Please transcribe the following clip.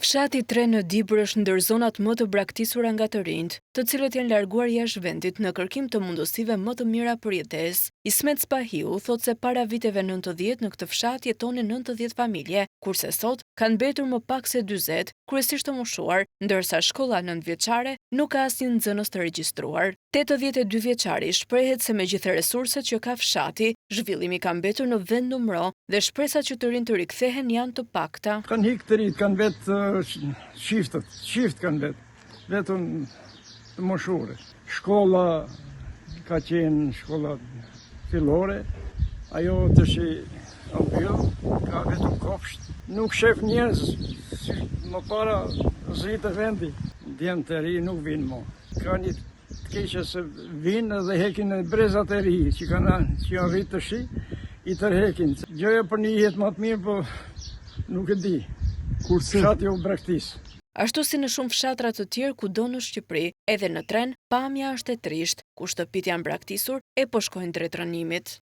Fshati 3 në Dibër është ndër zonat më të braktisura nga të rinjt, të cilët janë larguar jashtë vendit në kërkim të mundësive më të mira për jetesë. Ismet Spahiu thotë se para viteve 90 në këtë fshat jetonin 90 familje, kurse sot kanë mbetur më pak se 40, kryesisht të moshuar, ndërsa shkolla 9-vjeçare nuk ka asnjë nxënës të regjistruar. 82 vjeçari shprehet se me gjithë resurset që ka fshati, zhvillimi ka mbetur në vend numro dhe shpresat që të rinjt të rikthehen janë të pakta. Kanë hik të rinjt, kanë vetë shift kanë vetëm të moshore. Shkolla ka qenë shkolla fillore, ajo të shi ambyll, ka vetëm kopsht. Nuk shef njerëz, si më para zritë vendi, djemë të ri nuk vinë mo. Ka një të keqe se vinë dhe hekin brezat e ri që janë rritë të shi, i tërhekin. Gjoja për një jetë më të mirë, po nuk e di. Fshati u braktis. Ashtu si në shumë fshatra të tjerë kudo në Shqipëri, edhe në Tren, pamja është e trisht, ku shtëpit janë braktisur e po shkojnë drejt rënimit.